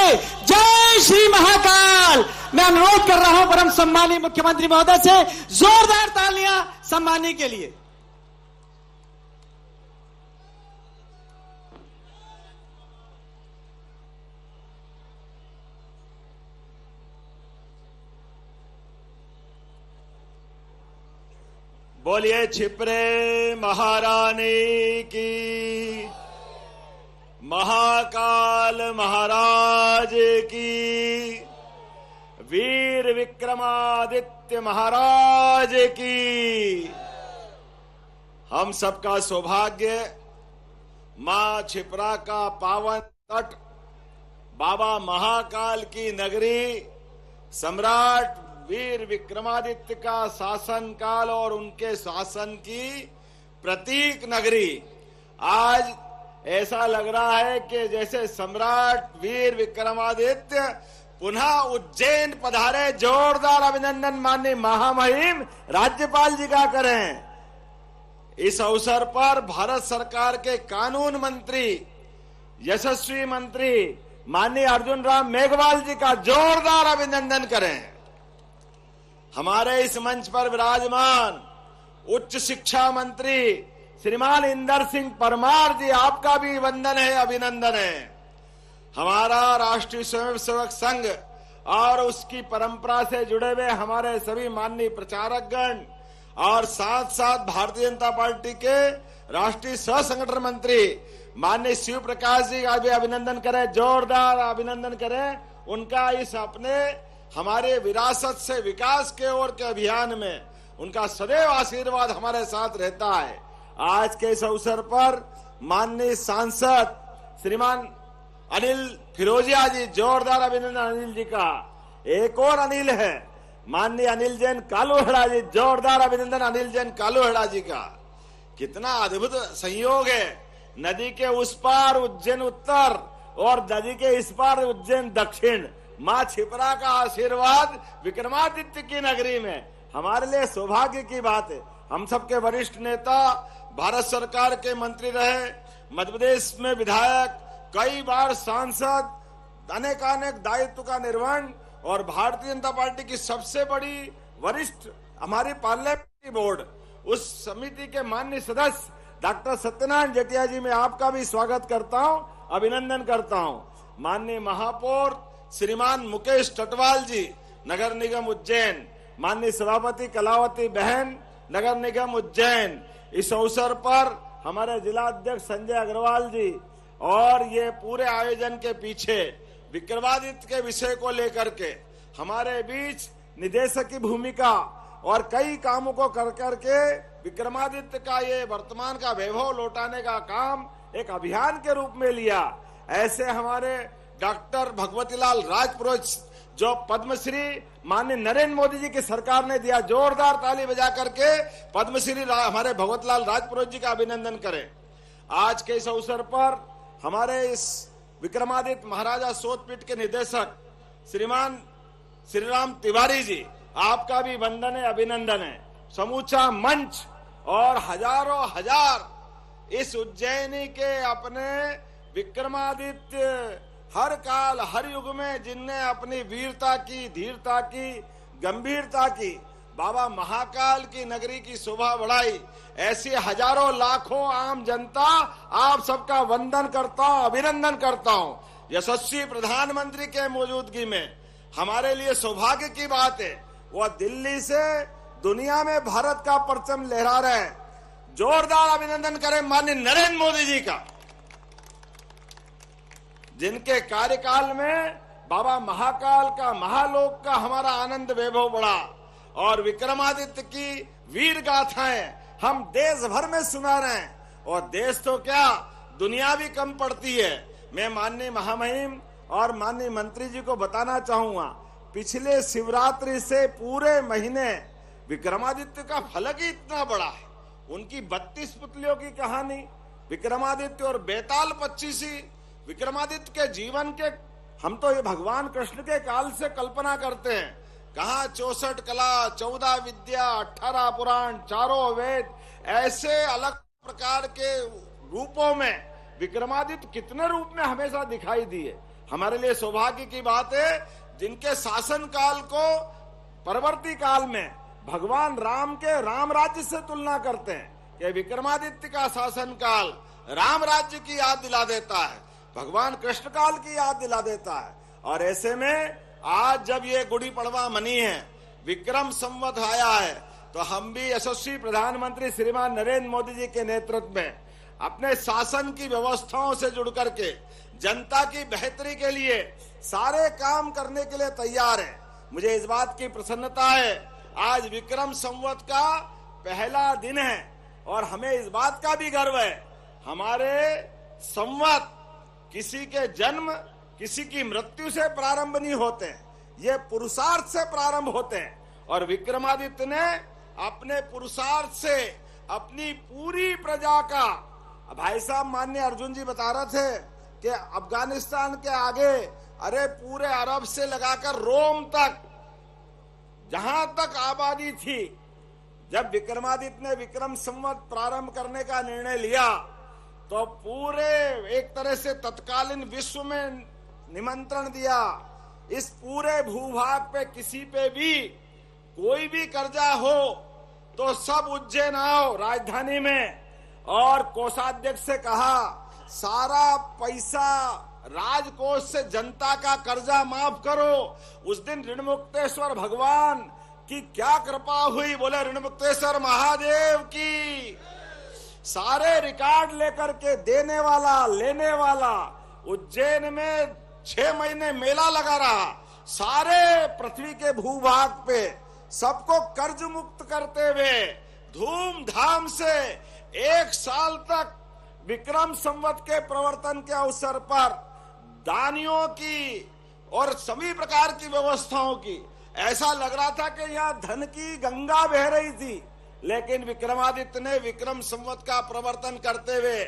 जय श्री महाकाल। मैं अनुरोध कर रहा हूं परम सम्मानीय मुख्यमंत्री महोदय से जोरदार तालियां सम्मानी के लिए। बोलिए छिपरे महारानी की, महाकाल महाराज की, वीर विक्रमादित्य महाराज की। हम सबका सौभाग्य मां छिपरा का पावन तट, बाबा महाकाल की नगरी, सम्राट वीर विक्रमादित्य का शासन काल और उनके शासन की प्रतीक नगरी। आज ऐसा लग रहा है कि जैसे सम्राट वीर विक्रमादित्य पुनः उज्जैन पधारे। जोरदार अभिनंदन माननीय महामहिम राज्यपाल जी का करें। इस अवसर पर भारत सरकार के कानून मंत्री, यशस्वी मंत्री माननीय अर्जुन राम मेघवाल जी का जोरदार अभिनंदन करें। हमारे इस मंच पर विराजमान उच्च शिक्षा मंत्री श्रीमान इंदर सिंह परमार जी, आपका भी वंदन है, अभिनंदन है। हमारा राष्ट्रीय स्वयंसेवक संघ और उसकी परंपरा से जुड़े हुए हमारे सभी माननीय प्रचारकगण और साथ साथ भारतीय जनता पार्टी के राष्ट्रीय सह संगठन मंत्री माननीय शिव प्रकाश जी का भी अभिनंदन करें, जोरदार अभिनंदन करें। उनका इस अपने हमारे विरासत से विकास के ओर के अभियान में उनका सदैव आशीर्वाद हमारे साथ रहता है। आज के इस अवसर पर माननीय सांसद श्रीमान अनिल फिरोजिया जी, जोरदार अभिनंदन अनिल जी का। एक और अनिल है माननीय अनिल जैन कालूहेड़ा जी, जोरदार अभिनंदन अनिल जैन कालूहेड़ा जी का। कितना अद्भुत संयोग है, नदी के उस पार उज्जैन उत्तर और नदी के इस पार उज्जैन दक्षिण। मां छिपरा का आशीर्वाद विक्रमादित्य की नगरी में हमारे लिए सौभाग्य की बात है। हम सबके वरिष्ठ नेता, भारत सरकार के मंत्री रहे, मध्य प्रदेश में विधायक, कई बार सांसद, अनेकानेक दायित्व का निर्वहन और भारतीय जनता पार्टी की सबसे बड़ी वरिष्ठ हमारी पार्लियामेंट्री बोर्ड, उस समिति के माननीय सदस्य डॉक्टर सत्यनारायण जटिया जी, मैं आपका भी स्वागत करता हूं, अभिनंदन करता हूं। माननीय महापौर श्रीमान मुकेश टटवाल जी, नगर निगम उज्जैन, माननीय सभापति कलावती बहन, नगर निगम उज्जैन। इस अवसर पर हमारे जिला अध्यक्ष संजय अग्रवाल जी और ये पूरे आयोजन के पीछे विक्रमादित्य के विषय को लेकर के हमारे बीच निदेशक की भूमिका और कई कामों को कर करके विक्रमादित्य का ये वर्तमान का वैभव लौटाने का काम एक अभियान के रूप में लिया। ऐसे हमारे डॉक्टर भगवतीलाल राजपुरोहित जो पद्मश्री माननीय नरेंद्र मोदी जी की सरकार ने दिया, जोरदार ताली बजा करके पद्मश्री हमारे भगवतीलाल राजपुरोहित जी का अभिनंदन करें। आज के इस अवसर पर हमारे इस विक्रमादित्य महाराजा शोधपीठ के निदेशक श्रीमान श्रीराम तिवारी जी, आपका भी वंदन है, अभिनंदन है। समूचा मंच और हजारों हजार इस उज्जैनी के अपने विक्रमादित्य हर काल हर युग में जिनने अपनी वीरता की, धीरता की, गंभीरता की, बाबा महाकाल की नगरी की शोभा बढ़ाई, ऐसी हजारों लाखों आम जनता आप सबका वंदन करता हूं, अभिनंदन करता हूं। यशस्वी प्रधानमंत्री के मौजूदगी में हमारे लिए सौभाग्य की बात है, वह दिल्ली से दुनिया में भारत का परचम लहरा रहे हैं। जोरदार अभिनंदन करें माननीय नरेंद्र मोदी जी का, जिनके कार्यकाल में बाबा महाकाल का, महालोक का हमारा आनंद वैभव बढ़ा और विक्रमादित्य की वीर गाथाएं हम देश भर में सुना रहे हैं। और देश तो क्या, दुनिया भी कम पड़ती है। मैं माननीय महामहिम और माननीय मंत्री जी को बताना चाहूंगा, पिछले शिवरात्रि से पूरे महीने विक्रमादित्य का फलक ही इतना बड़ा है। उनकी 32 पुतलियों की कहानी, विक्रमादित्य और बेताल 25 विक्रमादित्य के जीवन के हम तो ये भगवान कृष्ण के काल से कल्पना करते हैं। कहा 64 कला, 14 विद्या, 18 पुराण, 4 वेद, ऐसे अलग प्रकार के रूपों में विक्रमादित्य कितने रूप में हमेशा दिखाई दिए। हमारे लिए सौभाग्य की बात है, जिनके शासन काल को परवर्ती काल में भगवान राम के राम राज्य से तुलना करते हैं कि विक्रमादित्य का शासन काल राम राज्य की याद दिला देता है, भगवान कृष्ण काल की याद दिला देता है। और ऐसे में आज जब ये गुड़ी पड़वा मनी है, विक्रम संवत आया है, तो हम भी यशस्वी प्रधानमंत्री श्रीमान नरेंद्र मोदी जी के नेतृत्व में अपने शासन की व्यवस्थाओं से जुड़ करके जनता की बेहतरी के लिए सारे काम करने के लिए तैयार है। मुझे इस बात की प्रसन्नता है, आज विक्रम संवत का पहला दिन है और हमें इस बात का भी गर्व है, हमारे संवत किसी के जन्म किसी की मृत्यु से प्रारंभ नहीं होते, ये पुरुषार्थ से प्रारंभ होते हैं। और विक्रमादित्य ने अपने पुरुषार्थ से अपनी पूरी प्रजा का, भाई साहब माननीय अर्जुन जी बता रहे थे कि अफगानिस्तान के आगे अरे पूरे अरब से लगाकर रोम तक जहां तक आबादी थी, जब विक्रमादित्य ने विक्रम संवत प्रारंभ करने का निर्णय लिया तो पूरे एक तरह से तत्कालीन विश्व में निमंत्रण दिया। इस पूरे भूभाग पे किसी पे भी कोई भी कर्जा हो तो सब उज्जैन आओ राजधानी में, और कोषाध्यक्ष से कहा सारा पैसा राजकोष से जनता का कर्जा माफ करो। उस दिन ऋणमुक्तेश्वर भगवान की क्या कृपा हुई, बोले ऋणमुक्तेश्वर महादेव की। सारे रिकॉर्ड लेकर के देने वाला लेने वाला, उज्जैन में 6 महीने मेला लगा रहा, सारे पृथ्वी के भूभाग पे सबको कर्ज मुक्त करते हुए धूमधाम से 1 साल तक विक्रम संवत के प्रवर्तन के अवसर पर दानियों की और सभी प्रकार की व्यवस्थाओं की, ऐसा लग रहा था कि यहाँ धन की गंगा बह रही थी। लेकिन विक्रमादित्य ने विक्रम संवत का प्रवर्तन करते हुए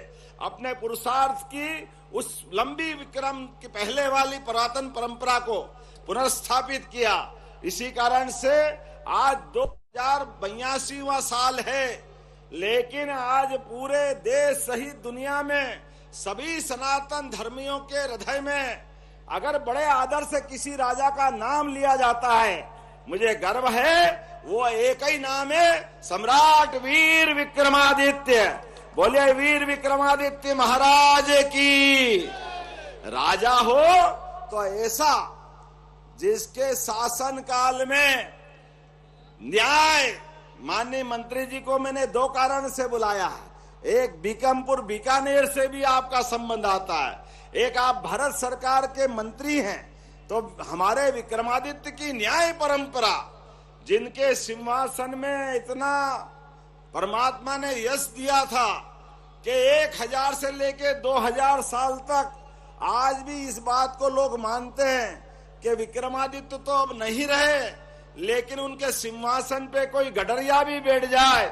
अपने पुरुषार्थ की उस लंबी विक्रम की पहले वाली पुरातन परंपरा को पुनर्स्थापित किया। इसी कारण से आज 2082वां साल है, लेकिन आज पूरे देश सहित दुनिया में सभी सनातन धर्मियों के हृदय में अगर बड़े आदर से किसी राजा का नाम लिया जाता है, मुझे गर्व है, वो एक ही नाम है, सम्राट वीर विक्रमादित्य। बोलिए वीर विक्रमादित्य महाराज की। राजा हो तो ऐसा जिसके शासन काल में न्याय, माननीय मंत्री जी को मैंने 2 कारण से बुलाया है, एक बीकमपुर बीकानेर से भी आपका संबंध आता है, एक आप भारत सरकार के मंत्री हैं, तो हमारे विक्रमादित्य की न्याय परंपरा, जिनके सिंहासन में इतना परमात्मा ने यश दिया था कि 1000 से लेके 2000 साल तक, आज भी इस बात को लोग मानते हैं कि विक्रमादित्य तो अब नहीं रहे, लेकिन उनके सिंहासन पे कोई गडरिया भी बैठ जाए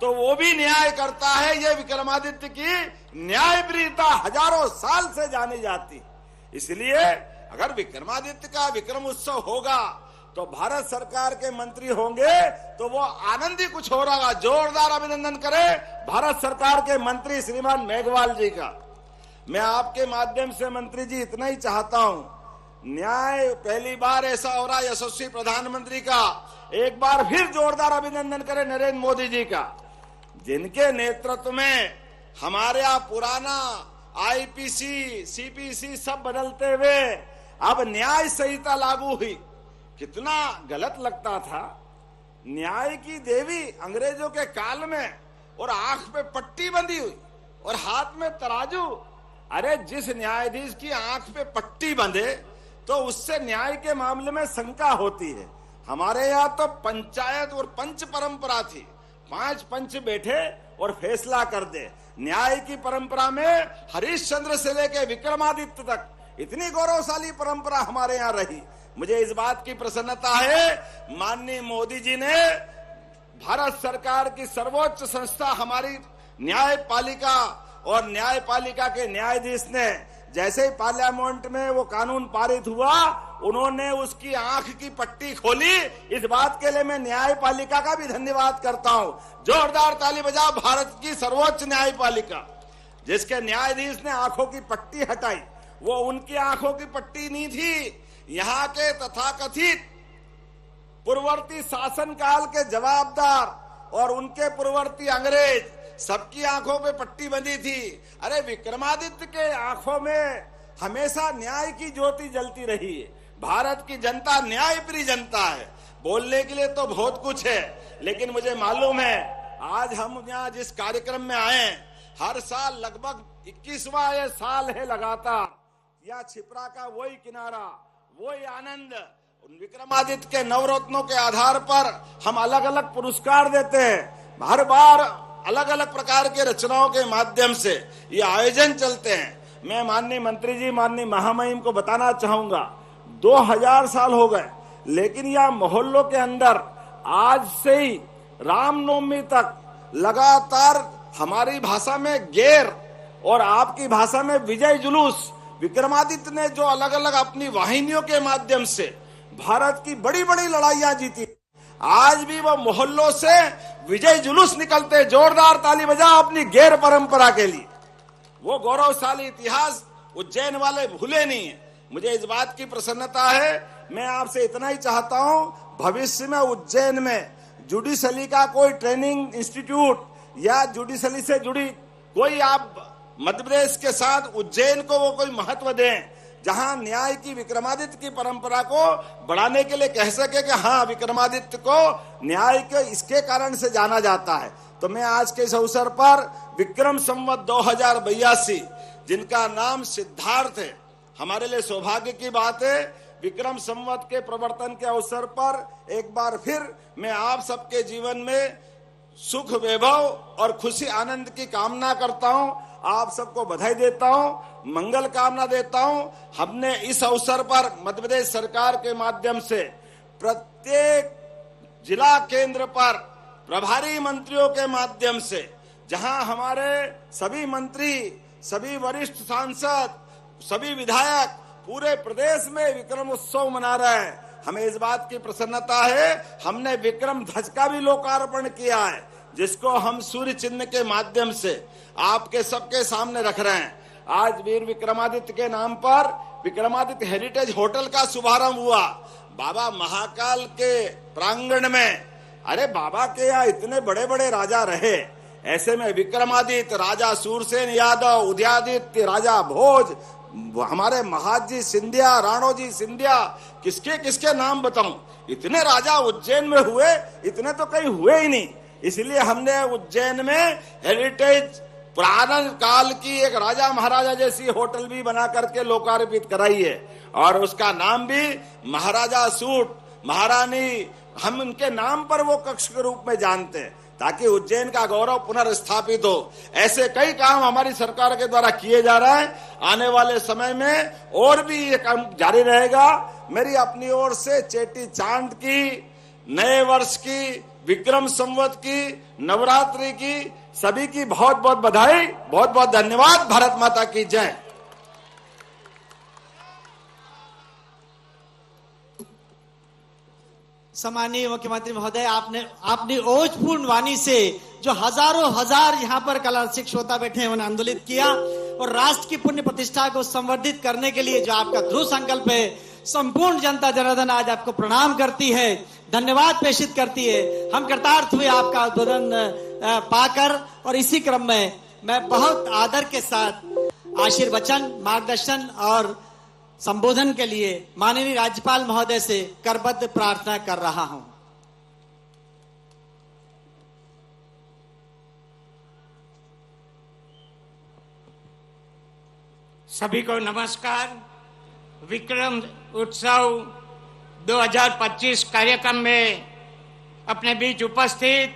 तो वो भी न्याय करता है। ये विक्रमादित्य की न्यायप्रियता हजारों साल से जानी जाती। इसलिए अगर विक्रमादित्य का विक्रम उत्सव होगा तो भारत सरकार के मंत्री होंगे तो वो आनंद ही कुछ हो रहा। जोरदार अभिनंदन करें भारत सरकार के मंत्री श्रीमान मेघवाल जी का। मैं आपके माध्यम से मंत्री जी इतना ही चाहता हूं, न्याय पहली बार ऐसा हो रहा यशस्वी प्रधानमंत्री का, एक बार फिर जोरदार अभिनंदन करें नरेंद्र मोदी जी का, जिनके नेतृत्व में हमारे यहाँ पुराना आईपीसी सीपीसी सब बदलते हुए अब न्याय संहिता लागू हुई। कितना गलत लगता था, न्याय की देवी अंग्रेजों के काल में, और आंख पे पट्टी बंधी हुई और हाथ में तराजू। अरे जिस न्यायाधीश की आंख पे पट्टी बंधे तो उससे न्याय के मामले में शंका होती है। हमारे यहाँ तो पंचायत और पंच परंपरा थी, 5 पंच बैठे और फैसला कर दे। न्याय की परंपरा में हरिश्चंद्र से लेकर विक्रमादित्य तक इतनी गौरवशाली परंपरा हमारे यहाँ रही। मुझे इस बात की प्रसन्नता है, माननीय मोदी जी ने भारत सरकार की सर्वोच्च संस्था हमारी न्यायपालिका और न्यायपालिका के न्यायाधीश ने जैसे ही पार्लियामेंट में वो कानून पारित हुआ, उन्होंने उसकी आंख की पट्टी खोली। इस बात के लिए मैं न्यायपालिका का भी धन्यवाद करता हूं। जोरदार ताली बजाओ भारत की सर्वोच्च न्यायपालिका, जिसके न्यायाधीश ने आंखों की पट्टी हटाई वो उनकी आंखों की पट्टी नहीं थी। यहाँ के तथाकथित पूर्ववर्ती शासन काल के जवाबदार और उनके पूर्ववर्ती अंग्रेज सबकी आंखों पे पट्टी बंधी थी। अरे विक्रमादित्य के आंखों में हमेशा न्याय की ज्योति जलती रही है। भारत की जनता न्याय प्रिय जनता है। बोलने के लिए तो बहुत कुछ है, लेकिन मुझे मालूम है आज हम यहाँ जिस कार्यक्रम में आए, हर साल लगभग 21वां ये साल है लगातार, या छिपरा का वही किनारा, वही आनंद, विक्रमादित्य के नवरत्नों के आधार पर हम अलग अलग पुरस्कार देते हैं। हर बार अलग अलग प्रकार के रचनाओं के माध्यम से ये आयोजन चलते हैं। मैं माननीय मंत्री जी, माननीय महामहिम को बताना चाहूंगा, 2000 साल हो गए, लेकिन यह मोहल्लों के अंदर आज से ही रामनवमी तक लगातार हमारी भाषा में गेर और आपकी भाषा में विजय जुलूस, विक्रमादित्य ने जो अलग अलग अपनी वाहिनियों के माध्यम से भारत की बड़ी बड़ी लड़ाइयां जीती, आज भी वो मोहल्लों से विजय जुलूस निकलते। जोरदार ताली बजाओ अपनी गैर परंपरा के लिए। वो गौरवशाली इतिहास उज्जैन वाले भूले नहीं है। मुझे इस बात की प्रसन्नता है। मैं आपसे इतना ही चाहता हूं, भविष्य में उज्जैन में जुडिशली का कोई ट्रेनिंग इंस्टीट्यूट या जुडिशली से जुड़ी कोई आप मध्य प्रदेश के साथ उज्जैन को वो कोई महत्व दें, जहां न्याय की विक्रमादित्य की परंपरा को बढ़ाने के लिए कह सके कि हाँ, विक्रमादित्य को न्याय के इसके कारण से जाना जाता है। तो मैं आज के इस अवसर पर विक्रम संवत 2082, जिनका नाम सिद्धार्थ है, हमारे लिए सौभाग्य की बात है। विक्रम संवत के प्रवर्तन के अवसर पर एक बार फिर मैं आप सबके जीवन में सुख, वैभव और खुशी, आनंद की कामना करता हूं। आप सबको बधाई देता हूं, मंगल कामना देता हूं। हमने इस अवसर पर मध्य प्रदेश सरकार के माध्यम से प्रत्येक जिला केंद्र पर प्रभारी मंत्रियों के माध्यम से, जहां हमारे सभी मंत्री, सभी वरिष्ठ सांसद, सभी विधायक पूरे प्रदेश में विक्रम उत्सव मना रहे हैं, हमें इस बात की प्रसन्नता है। हमने विक्रम ध्वज का भी लोकार्पण किया है, जिसको हम सूर्य चिन्ह के माध्यम से आपके सबके सामने रख रहे हैं। आज वीर विक्रमादित्य के नाम पर विक्रमादित्य हेरिटेज होटल का शुभारंभ हुआ बाबा महाकाल के प्रांगण में। अरे बाबा के यहाँ इतने बड़े बड़े राजा रहे, ऐसे में विक्रमादित्य, राजा सूरसेन यादव, उदयादित्य, राजा भोज, हमारे महाजी सिंधिया, राणोजी सिंधिया, किसके किसके नाम बताऊं। इतने राजा उज्जैन में हुए, इतने तो कहीं हुए ही नहीं। इसलिए हमने उज्जैन में हेरिटेज पुराना काल की एक राजा महाराजा जैसी होटल भी बना करके लोकार्पित कराई है, और उसका नाम भी महाराजा सूट, महारानी, हम उनके नाम पर वो कक्ष के रूप में जानते हैं, ताकि उज्जैन का गौरव पुनर्स्थापित हो। ऐसे कई काम हमारी सरकार के द्वारा किए जा रहे हैं। आने वाले समय में और भी ये काम जारी रहेगा। मेरी अपनी ओर से चेटी चांद की, नए वर्ष की, विक्रम संवत की, नवरात्रि की सभी की बहुत बहुत बधाई, बहुत बहुत धन्यवाद। भारत माता की जय। सम्माननीय मुख्यमंत्री महोदय, आपने ओजपूर्ण वाणी से जो हजारों हजार यहाँ पर कला रसिक श्रोता बैठे हैं उन्हें आंदोलित किया, और राष्ट्र की पुण्य प्रतिष्ठा को संवर्धित करने के लिए जो आपका दृढ़ संकल्प है, संपूर्ण जनता जनार्दन आज आपको प्रणाम करती है, धन्यवाद प्रेषित करती है। हम कृतार्थ हुए आपका उद्बोधन पाकर, और इसी क्रम में मैं बहुत आदर के साथ आशीर्वचन, मार्गदर्शन और संबोधन के लिए माननीय राज्यपाल महोदय से करबद्ध प्रार्थना कर रहा हूं। सभी को नमस्कार। विक्रम उत्सव 2025 कार्यक्रम में अपने बीच उपस्थित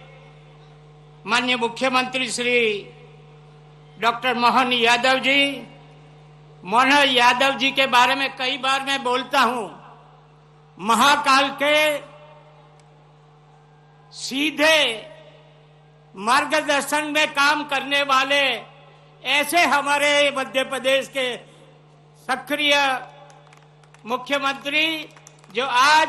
माननीय मुख्यमंत्री श्री डॉक्टर मोहन यादव जी, मोहन यादव जी के बारे में कई बार मैं बोलता हूं। महाकाल के सीधे मार्गदर्शन में काम करने वाले ऐसे हमारे मध्य प्रदेश के सक्रिय मुख्यमंत्री जो आज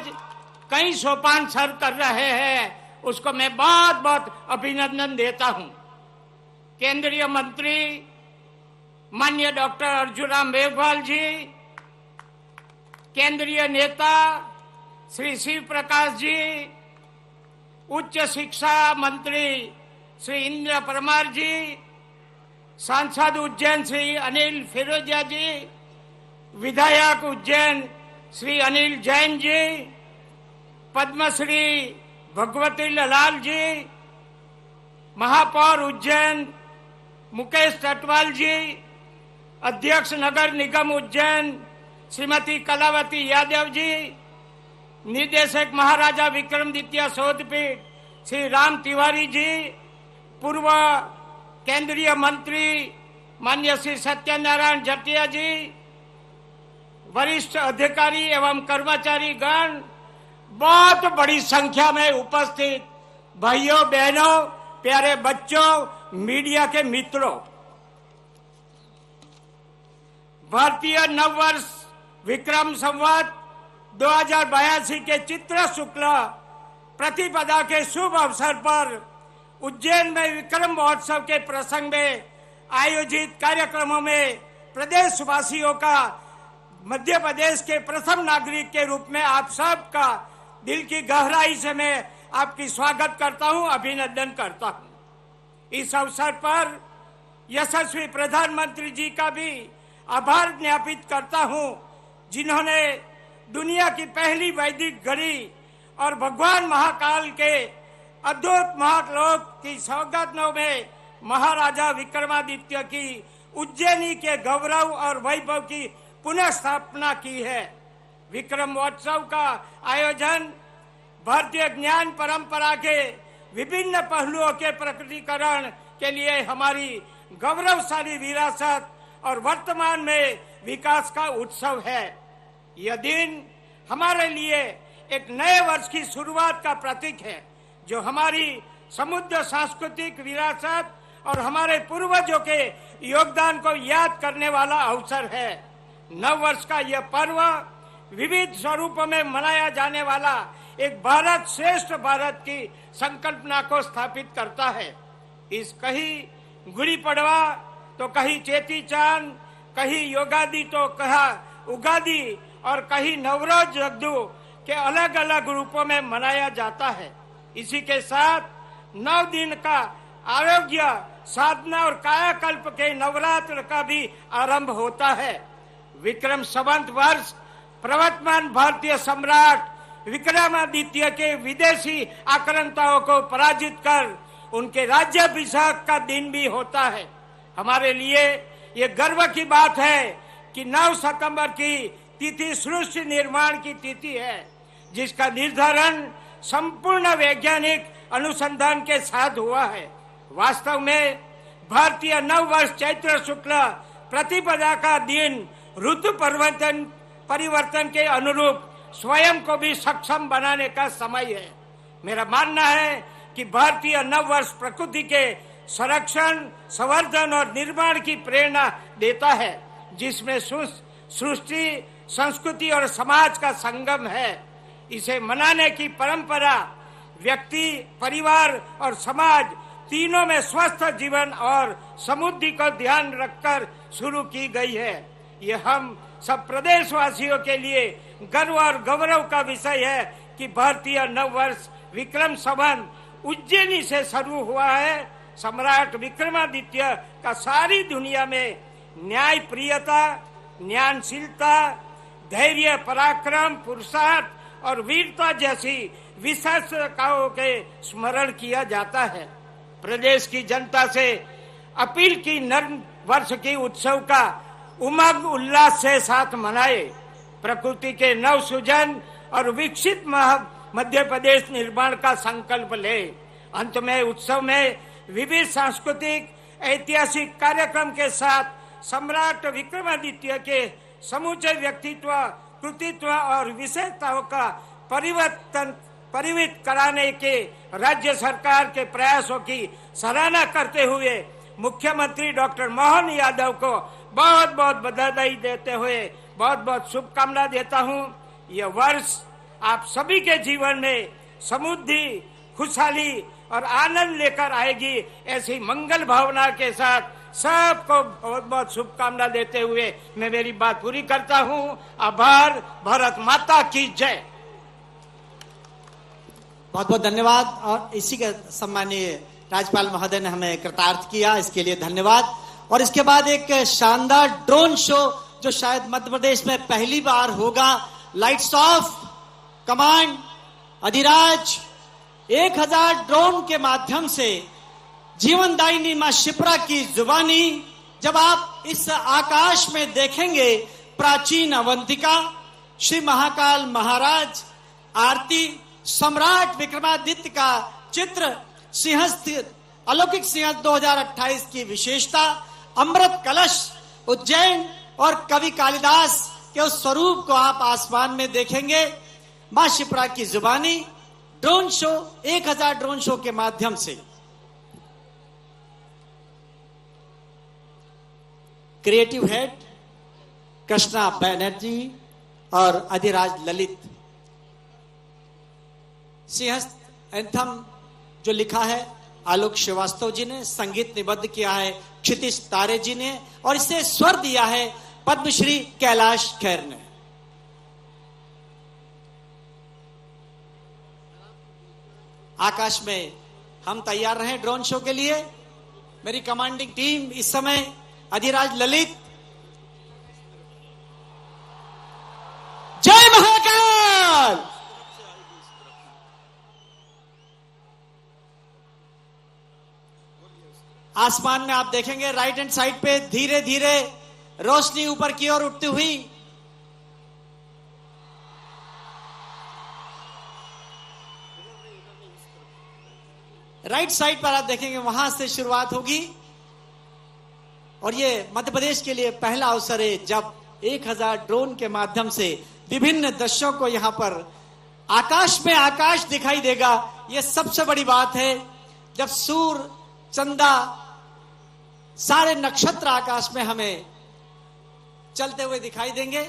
कई सोपान सर कर रहे हैं, उसको मैं बहुत बहुत अभिनंदन देता हूं। केंद्रीय मंत्री माननीय डॉक्टर अर्जुन मेघवाल जी, केंद्रीय नेता श्री शिव प्रकाश जी, उच्च शिक्षा मंत्री श्री इंद्र परमार जी, सांसद उज्जैन श्री अनिल फिरोजिया जी, विधायक उज्जैन श्री अनिल जैन जी, पद्मश्री भगवती लाल जी, महापौर उज्जैन मुकेश टटवाल जी, अध्यक्ष नगर निगम उज्जैन श्रीमती कलावती यादव जी, निदेशक महाराजा विक्रमादित्य शोधपीठ श्री राम तिवारी जी, पूर्व केंद्रीय मंत्री माननीय श्री सत्यनारायण जटिया जी, वरिष्ठ अधिकारी एवं कर्मचारी गण, बहुत बड़ी संख्या में उपस्थित भाइयों बहनों, प्यारे बच्चों, मीडिया के मित्रों, भारतीय नववर्ष विक्रम संवत 2082 के चित्र शुक्ल प्रतिपदा के शुभ अवसर पर उज्जैन में विक्रम महोत्सव के प्रसंग में आयोजित कार्यक्रमों में प्रदेशवासियों का मध्य प्रदेश के प्रथम नागरिक के रूप में आप सबका दिल की गहराई से मैं आपकी स्वागत करता हूं, अभिनंदन करता हूं। इस अवसर पर यशस्वी प्रधानमंत्री जी का भी आभार ज्ञापित करता हूं, जिन्होंने दुनिया की पहली वैदिक घड़ी और भगवान महाकाल के अद्भुत महालोक की सौगातों में महाराजा विक्रमादित्य की उज्जैनी के गौरव और वैभव की पुनः स्थापना की है। विक्रम महोत्सव का आयोजन भारतीय ज्ञान परंपरा के विभिन्न पहलुओं के प्रकटीकरण के लिए हमारी गौरवशाली विरासत और वर्तमान में विकास का उत्सव है। यह दिन हमारे लिए एक नए वर्ष की शुरुआत का प्रतीक है, जो हमारी समृद्ध सांस्कृतिक विरासत और हमारे पूर्वजों के योगदान को याद करने वाला अवसर है। नव वर्ष का यह पर्व विविध स्वरूपों में मनाया जाने वाला एक भारत श्रेष्ठ भारत की संकल्पना को स्थापित करता है। इस कहीं गुड़ी पड़वा तो कहीं चेती चांद, कहीं योगादि तो कहा उगादि और कहीं नवरोज जगदू के अलग अलग रूपों में मनाया जाता है। इसी के साथ 9 दिन का आरोग्य साधना और कायाकल्प के नवरात्र का भी आरंभ होता है। विक्रम संवत वर्ष प्रवर्तमान भारतीय सम्राट विक्रमादित्य के विदेशी आक्रांताओं को पराजित कर उनके राज्याभिषेक का दिन भी होता है। हमारे लिए ये गर्व की बात है कि 9 सितंबर की तिथि सृष्टि निर्माण की तिथि है, जिसका निर्धारण संपूर्ण वैज्ञानिक अनुसंधान के साथ हुआ है। वास्तव में भारतीय नव वर्ष चैत्र शुक्ल प्रतिपदा का दिन ऋतु परिवर्तन के अनुरूप स्वयं को भी सक्षम बनाने का समय है। मेरा मानना है कि भारतीय नव वर्ष प्रकृति के संरक्षण, संवर्धन और निर्माण की प्रेरणा देता है, जिसमें सृष्टि, संस्कृति और समाज का संगम है। इसे मनाने की परंपरा व्यक्ति, परिवार और समाज तीनों में स्वस्थ जीवन और समृद्धि को ध्यान रखकर शुरू की गई है। यह हम सब प्रदेशवासियों के लिए गर्व और गौरव का विषय है कि भारतीय नव वर्ष विक्रम संवत उज्जैनी से शुरू हुआ है। सम्राट विक्रमादित्य का सारी दुनिया में न्याय प्रियता, ज्ञानशीलता, धैर्य, पराक्रम, पुरुषार्थ और वीरता जैसी विशेषताओं के स्मरण किया जाता है। प्रदेश की जनता से अपील की नव वर्ष की उत्सव का उमंग उल्लास से साथ मनाए, प्रकृति के नव सृजन और विकसित मध्य प्रदेश निर्माण का संकल्प ले। अंत में उत्सव में विविध सांस्कृतिक ऐतिहासिक कार्यक्रम के साथ सम्राट विक्रमादित्य के समूचे व्यक्तित्व, कृतित्व और विशेषताओं का परिवित कराने के राज्य सरकार के प्रयासों की सराहना करते हुए मुख्यमंत्री डॉक्टर मोहन यादव को बहुत बहुत बधाई देते हुए बहुत बहुत शुभकामना देता हूं। यह वर्ष आप सभी के जीवन में समृद्धि, खुशहाली और आनंद लेकर आएगी, ऐसी मंगल भावना के साथ सबको बहुत बहुत शुभकामना देते हुए मैं मेरी बात पूरी करता हूं। आभार। भारत माता की जय। बहुत बहुत धन्यवाद। और इसी के सम्मानीय राज्यपाल महोदय ने हमें कृतार्थ किया, इसके लिए धन्यवाद। और इसके बाद एक शानदार ड्रोन शो जो शायद मध्य प्रदेश में पहली बार होगा। Lights off command Adhiraj 1000 drone के माध्यम से जीवनदायिनी मां शिप्रा की जुबानी जब आप इस आकाश में देखेंगे, प्राचीन अवंतिका, श्री महाकाल महाराज, आरती, सम्राट विक्रमादित्य का चित्र, सिंहस्थ अलौकिक सिंहस्थ 2028 की विशेषता, अमृत कलश, उज्जैन और कवि कालिदास के उस स्वरूप को आप आसमान में देखेंगे। मां शिप्रा की जुबानी ड्रोन शो 1000 ड्रोन शो के माध्यम से। क्रिएटिव हेड कृष्णा बैनर्जी और अधिराज ललित। सिंहस्थ एंथम जो लिखा है आलोक श्रीवास्तव जी ने, संगीत निबद्ध किया है क्षितिज तारे जी ने, और इसे स्वर दिया है पद्मश्री कैलाश खेर ने। आकाश में हम तैयार रहे ड्रोन शो के लिए। मेरी कमांडिंग टीम इस समय अधिराज ललित, जय महाकाल। आसमान में आप देखेंगे राइट हैंड साइड पे धीरे धीरे रोशनी ऊपर की ओर उठती हुई। राइट साइड पर आप देखेंगे वहां से शुरुआत होगी। और ये मध्य प्रदेश के लिए पहला अवसर है जब 1000 ड्रोन के माध्यम से विभिन्न दृश्यों को यहां पर आकाश में आकाश दिखाई देगा। ये सबसे बड़ी बात है जब सूर्य, चंदा, सारे नक्षत्र आकाश में हमें चलते हुए दिखाई देंगे।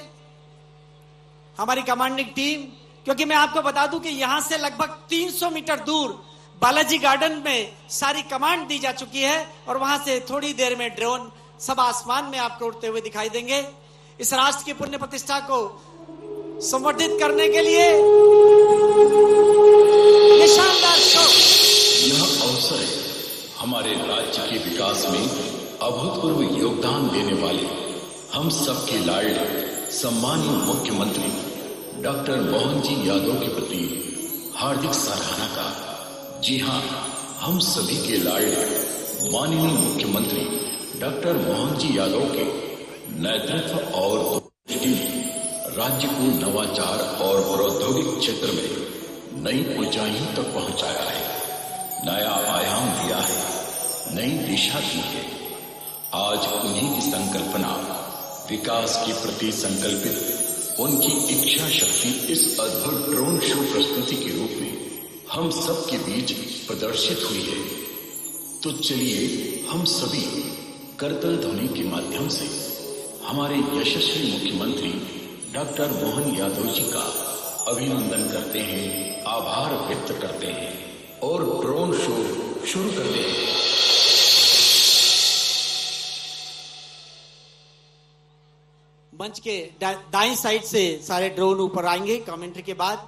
हमारी कमांडिंग टीम, क्योंकि मैं आपको बता दूं कि यहां से लगभग 300 मीटर दूर बालाजी गार्डन में सारी कमांड दी जा चुकी है और वहां से थोड़ी देर में ड्रोन सब आसमान में आपको उड़ते हुए दिखाई देंगे। इस राष्ट्र की पुण्य प्रतिष्ठा को संवर्धित करने के लिए ये शानदार शो। यह अवसर है हमारे राज्य के विकास में अभूतपूर्व योगदान देने वाले हम सबके लाडले सम्मानीय मुख्यमंत्री डॉक्टर मोहन जी यादव के प्रति हार्दिक सराहना का। जी हां, हम सभी के लाडले माननीय मुख्यमंत्री डॉक्टर मोहन जी यादव के नेतृत्व और दृष्टि में राज्य को नवाचार और प्रौद्योगिक क्षेत्र में नई ऊंचाइयों तक पहुंचाया है, नया आयाम दिया है, नई दिशा दी है। आज उन्हीं की संकल्पना, विकास के प्रति संकल्पित उनकी इच्छा शक्ति इस अद्भुत ड्रोन शो प्रस्तुति के रूप में हम सब के बीच प्रदर्शित हुई है। तो चलिए हम सभी करतल ध्वनि के माध्यम से हमारे यशस्वी मुख्यमंत्री डॉक्टर मोहन यादव जी का अभिनंदन करते हैं, आभार व्यक्त करते हैं और ड्रोन शो शुरू करते हैं। मंच के दाईं साइड से सारे ड्रोन ऊपर आएंगे कमेंट्री के बाद।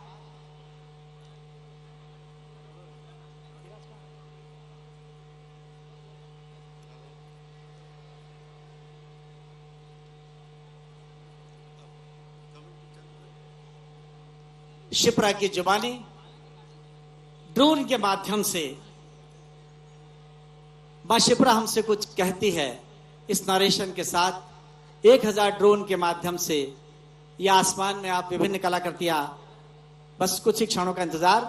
शिप्रा की जुबानी ड्रोन के माध्यम से मां शिप्रा हमसे कुछ कहती है। इस नरेशन के साथ 1000 ड्रोन के माध्यम से यह आसमान में आप विभिन्न कलाकृतियां, बस कुछ ही क्षणों का इंतजार।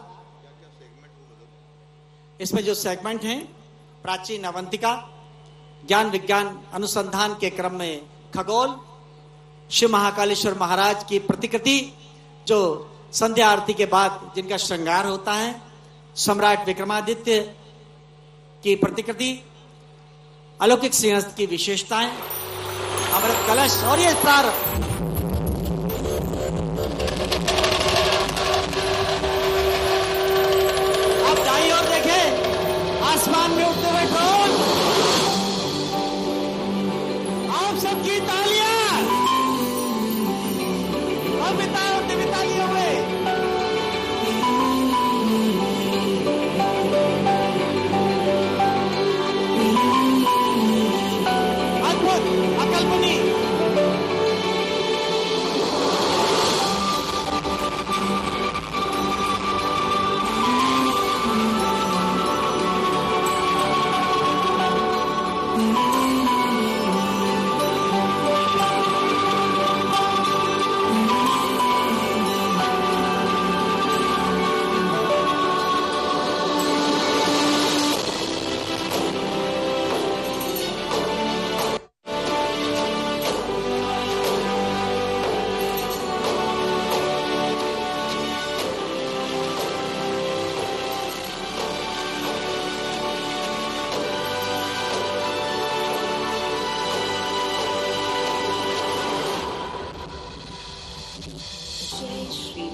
इसमें जो सेगमेंट हैं, प्राचीन अवंतिका, ज्ञान विज्ञान अनुसंधान के क्रम में खगोल, शिव महाकालेश्वर महाराज की प्रतिकृति जो संध्या आरती के बाद जिनका श्रृंगार होता है, सम्राट विक्रमादित्य की प्रतिकृति, अलौकिक सिंहस्थ की विशेषताएं, अमृत कलश और ये प्रारंभ। आप दाईं ओर देखें, आसमान में उड़ते हुए ड्रोन।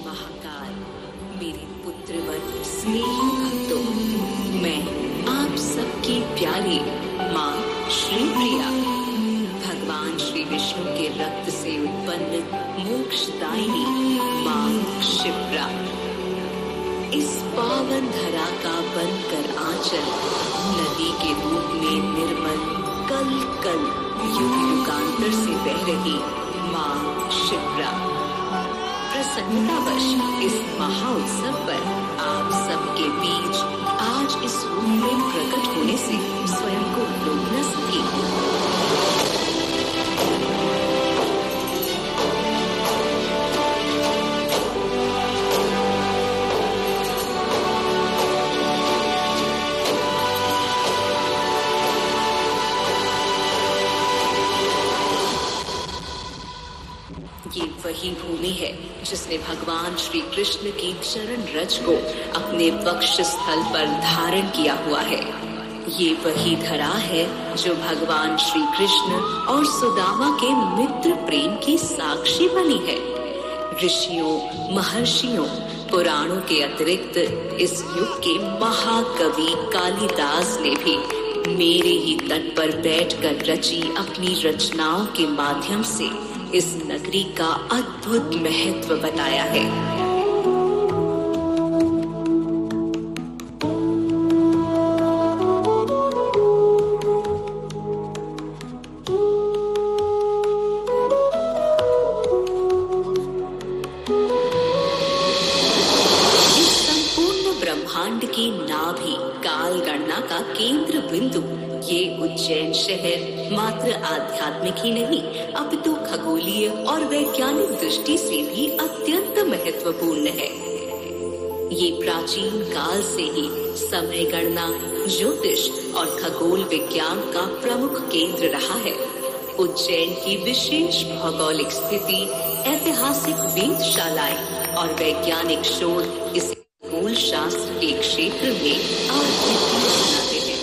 महाकाल, मेरे पुत्रवत स्नेही भक्तों, मैं आप सबकी प्यारी माँ श्री प्रिया, भगवान श्री विष्णु के रक्त से उत्पन्न मोक्षदायिनी माँ शिप्रा, इस पावन धरा का बनकर आंचल, नदी के रूप में निर्मल कल कल युग युगांतर से बह रही माँ शिप्रा, प्रसन्नतावश इस महाउत्सव पर आप सबके बीच आज इस रूप में प्रकट होने से स्वयं को रोक न सकी। ये वही भूमि है जिसने भगवान श्री कृष्ण की चरण रज को अपने वक्ष स्थल पर धारण किया हुआ है। ये वही धरा है जो भगवान श्री कृष्ण और सुदामा के मित्र प्रेम की साक्षी बनी है। ऋषियों, महर्षियों, पुराणों के अतिरिक्त इस युग के महाकवि कालिदास ने भी मेरे ही तट पर बैठकर रची अपनी रचनाओं के माध्यम से इस नगरी का अद्भुत महत्व बताया है। इस संपूर्ण ब्रह्मांड की नाभि काल गणना का केंद्र बिंदु ये उज्जैन शहर मात्र आध्यात्मिक ही नहीं अपितु खगोलीय और वैज्ञानिक दृष्टि से भी अत्यंत महत्वपूर्ण है। ये प्राचीन काल से ही समय गणना, ज्योतिष और खगोल विज्ञान का प्रमुख केंद्र रहा है। उज्जैन की विशेष भौगोलिक स्थिति, ऐतिहासिक वेधशालाएं और वैज्ञानिक शोध इसे खगोल शास्त्र के क्षेत्र में अद्वितीय बनाते हैं।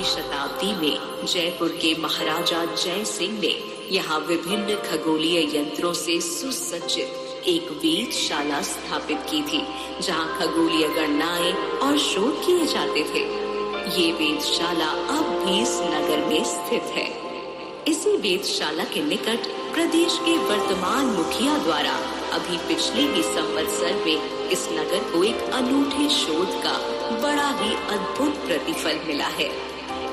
शताब्दी में जयपुर के महाराजा जय सिंह ने यहाँ विभिन्न खगोलीय यंत्रों से सुसज्जित एक वेधशाला स्थापित की थी, जहाँ खगोलीय गणनाएं और शोध किए जाते थे। ये वेधशाला अब भी इस नगर में स्थित है। इसी वेधशाला के निकट प्रदेश के वर्तमान मुखिया द्वारा अभी पिछले ही संवत्सर में इस नगर को एक अनूठे शोध का बड़ा ही अद्भुत प्रतिफल मिला है।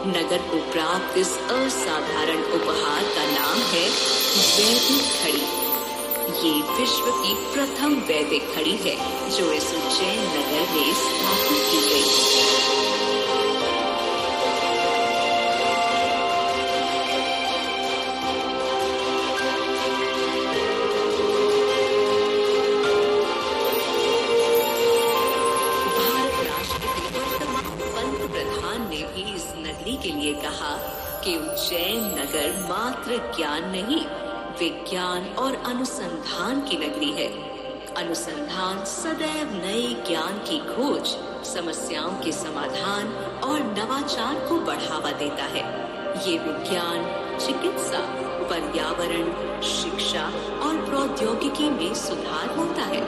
नगर को प्राप्त इस असाधारण उपहार का नाम है वैदिक घड़ी। ये विश्व की प्रथम वैदिक घड़ी है जो इस उज्जैन नगर में स्थापित की गई। के लिए कहा कि उज्जैन नगर मात्र ज्ञान नहीं, विज्ञान और अनुसंधान की नगरी है। अनुसंधान सदैव नए ज्ञान की खोज, समस्याओं के समाधान और नवाचार को बढ़ावा देता है। ये विज्ञान, चिकित्सा, पर्यावरण, शिक्षा और प्रौद्योगिकी में सुधार होता है।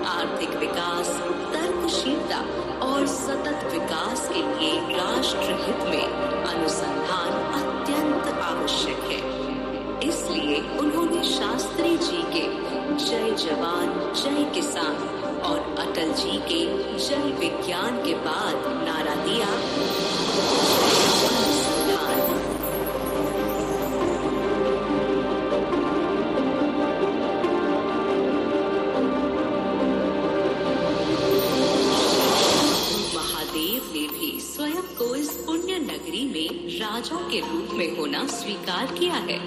आर्थिक विकास, तर्कशीलता और सतत विकास के लिए राष्ट्र हित में अनुसंधान अत्यंत आवश्यक है। इसलिए उन्होंने शास्त्री जी के जय जवान जय किसान और अटल जी के जय विज्ञान के बाद नारा दिया, राजाओं के रूप में होना स्वीकार किया है।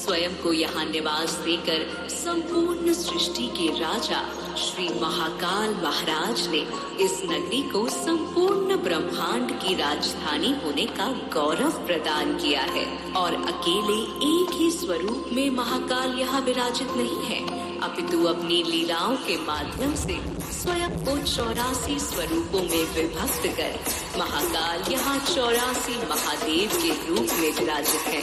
स्वयं को यहाँ निवास देकर संपूर्ण सृष्टि के राजा श्री महाकाल महाराज ने इस नगरी को संपूर्ण ब्रह्मांड की राजधानी होने का गौरव प्रदान किया है। और अकेले एक ही स्वरूप में महाकाल यहाँ विराजित नहीं है, अपितु अपनी लीलाओं के माध्यम से स्वयं को 84 स्वरूपों में विभक्त कर महाकाल यहाँ 84 महादेव के रूप में विराजित है।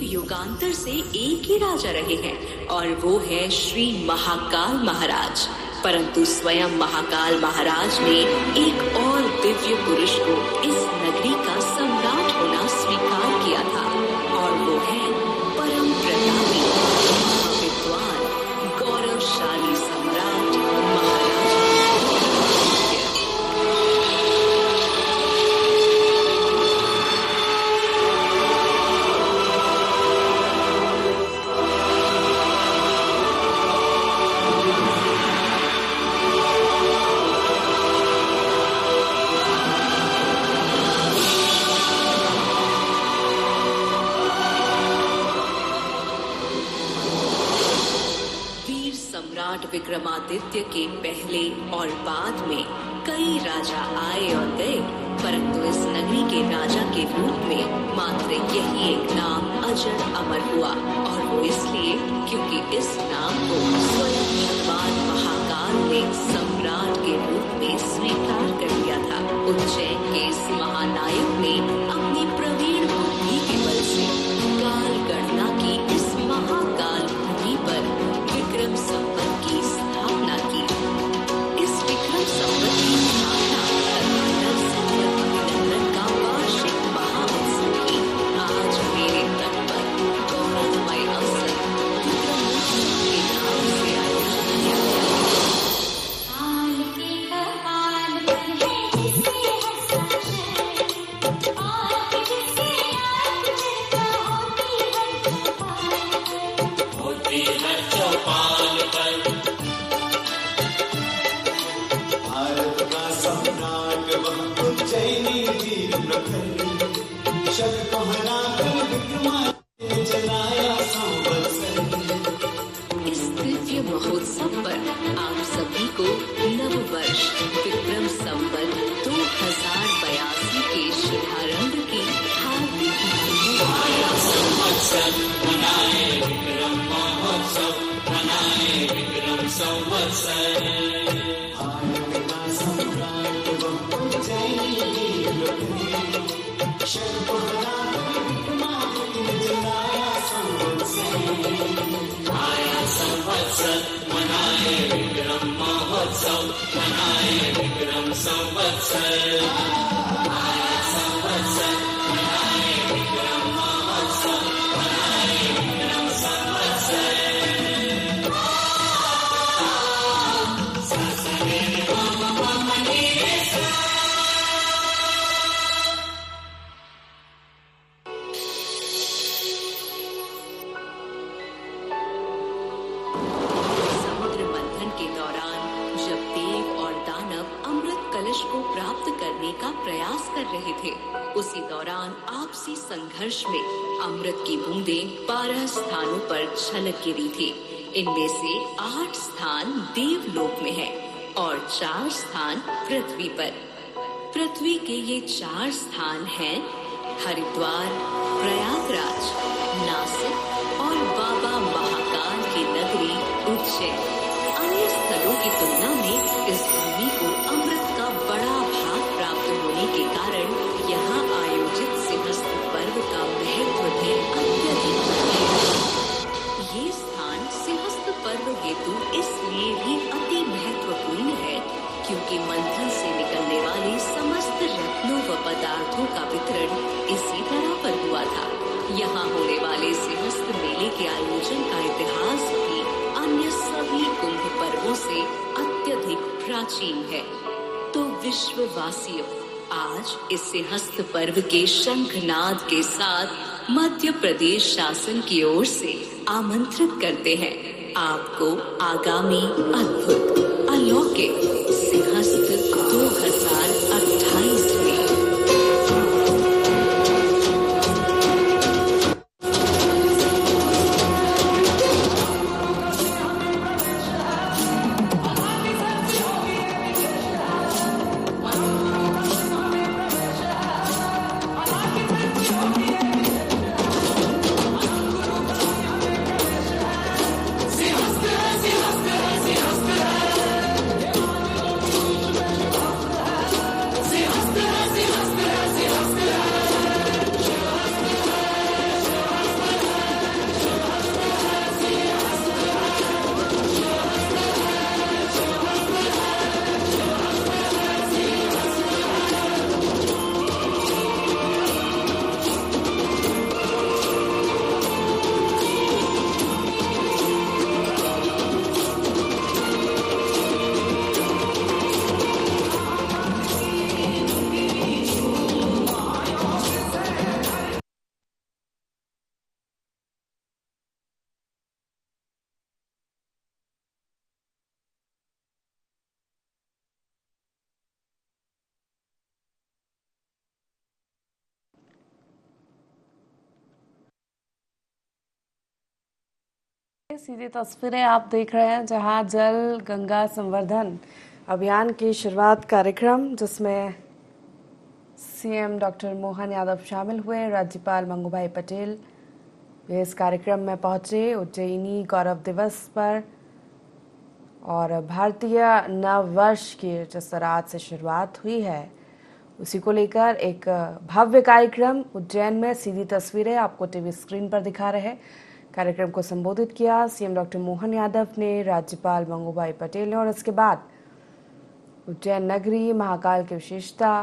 युगांतर से एक ही राजा रहे हैं और वो है श्री महाकाल महाराज। परंतु स्वयं महाकाल महाराज ने एक और दिव्य पुरुष को इस नगरी का सम्राट होना स्वीकार किया था और वो है परम प्रतापी महाविद्वान गौरवशाली सम्राट महाराजा। विक्रमादित्य के पहले और बाद में कई राजा आए और गए, परंतु इस नगरी के राजा के रूप में मात्र यही एक नाम अजर अमर हुआ। और वो इसलिए क्योंकि इस नाम को स्वयं भगवान महाकाल ने सम्राट के रूप में स्वीकार कर लिया था। उज्जैन के इस महानायक ने अपनी प्रवीण बुद्धि के बल से काल गणना की इस महाकाल भूमि पर विक्रम संवत की स्थापना की। इस विक्रम संवत की स्थापना तदनंतर संवत अभिनंदन का वार्षिक महाउत्सव की आज मेरे तट पर गौरवमय अवसर विक्रम उत्सव के नाम से आयोजित किया गया। इस दिव्य महोत्सव पर आप सभी को नव वर्ष विक्रम संवत 2082 के शुभारंभ की हार्दिक उसी दौरान आपसी संघर्ष में अमृत की बूंदें 12 स्थानों पर छलक गिरी थी। इनमें से 8 स्थान देवलोक में है और 4 स्थान पृथ्वी पर। पृथ्वी के ये 4 स्थान हैं हरिद्वार, प्रयागराज, नासिक और बाबा महाकाल की नगरी उज्जैन। अन्य स्थलों की तुलना में इस भूमि को अमृत का बड़ा भाग प्राप्त होने के कारण यहाँ आयोजित सिंहस्थ पर्व का महत्व भी अत्यधिक है। ये स्थान सिंहस्थ पर्व हेतु इसलिए भी अति महत्वपूर्ण है क्योंकि मंथन से निकलने वाले समस्त रत्नों व पदार्थों का वितरण इसी तरह पर हुआ था। यहाँ होने वाले सिंहस्थ मेले के आयोजन का इतिहास भी अन्य सभी कुंभ पर्वों से अत्यधिक प्राचीन है। तो विश्ववासियों, आज इस सिंहस्थ पर्व के शंखनाद के साथ मध्य प्रदेश शासन की ओर से आमंत्रित करते हैं आपको आगामी अद्भुत अलौकिक सिंहस्थ 2028 में। सीधी तस्वीरें आप देख रहे हैं जहां जल गंगा संवर्धन अभियान की शुरुआत कार्यक्रम, जिसमें सीएम डॉक्टर मोहन यादव शामिल हुए। राज्यपाल मंगूभाई पटेल इस कार्यक्रम में पहुंचे उज्जैनी गौरव दिवस पर, और भारतीय नव वर्ष की जिस तरह आज से शुरुआत हुई है उसी को लेकर एक भव्य कार्यक्रम उज्जैन में सीधी तस्वीरें आपको टीवी स्क्रीन पर दिखा रहे हैं। कार्यक्रम को संबोधित किया सीएम डॉक्टर मोहन यादव ने, राज्यपाल मंगूभाई पटेल ने, और इसके बाद उज्जैन नगरी महाकाल की विशेषता,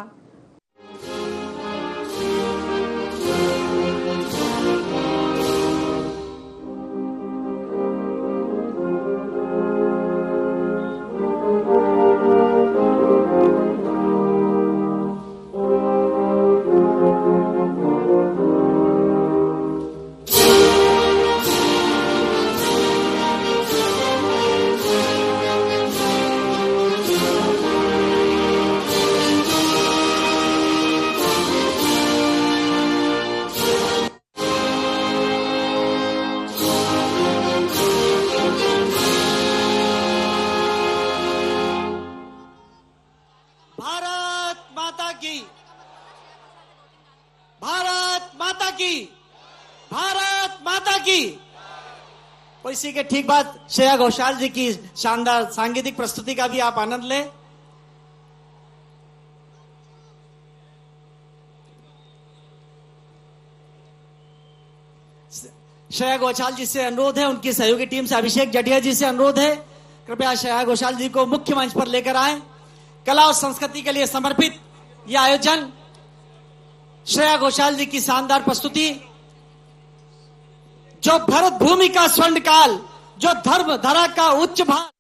और इसी के ठीक बाद श्रेया घोषाल जी की शानदार सांगीतिक प्रस्तुति का भी आप आनंद लें। श्रेया घोषाल जी से अनुरोध है, उनकी सहयोगी टीम से अभिषेक जटिया जी से अनुरोध है, कृपया श्रेया घोषाल जी को मुख्य मंच पर लेकर आए। कला और संस्कृति के लिए समर्पित यह आयोजन, श्रेया घोषाल जी की शानदार प्रस्तुति, जो भरत भूमि का स्वर्ण काल, जो धर्म धरा का उच्च भाग,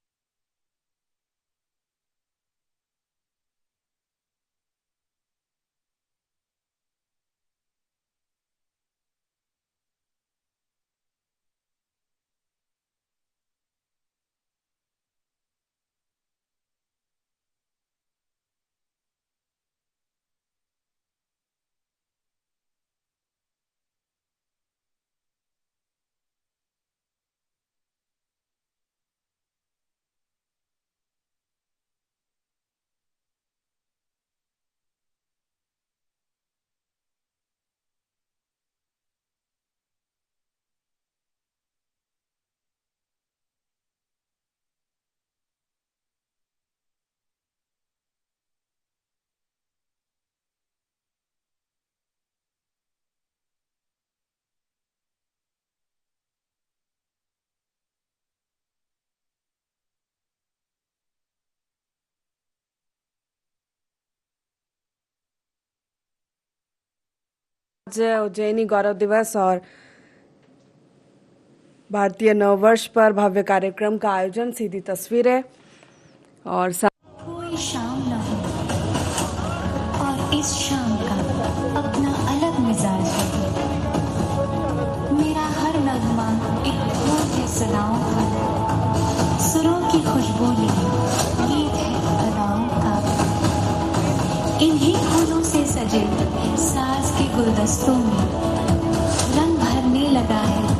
आज उज्जैनी गौरव दिवस और भारतीय नववर्ष पर भव्य कार्यक्रम का आयोजन, सीधी तस्वीरें और कोई शाम न हो और इस गुलदस्तों में रंग भरने लगा है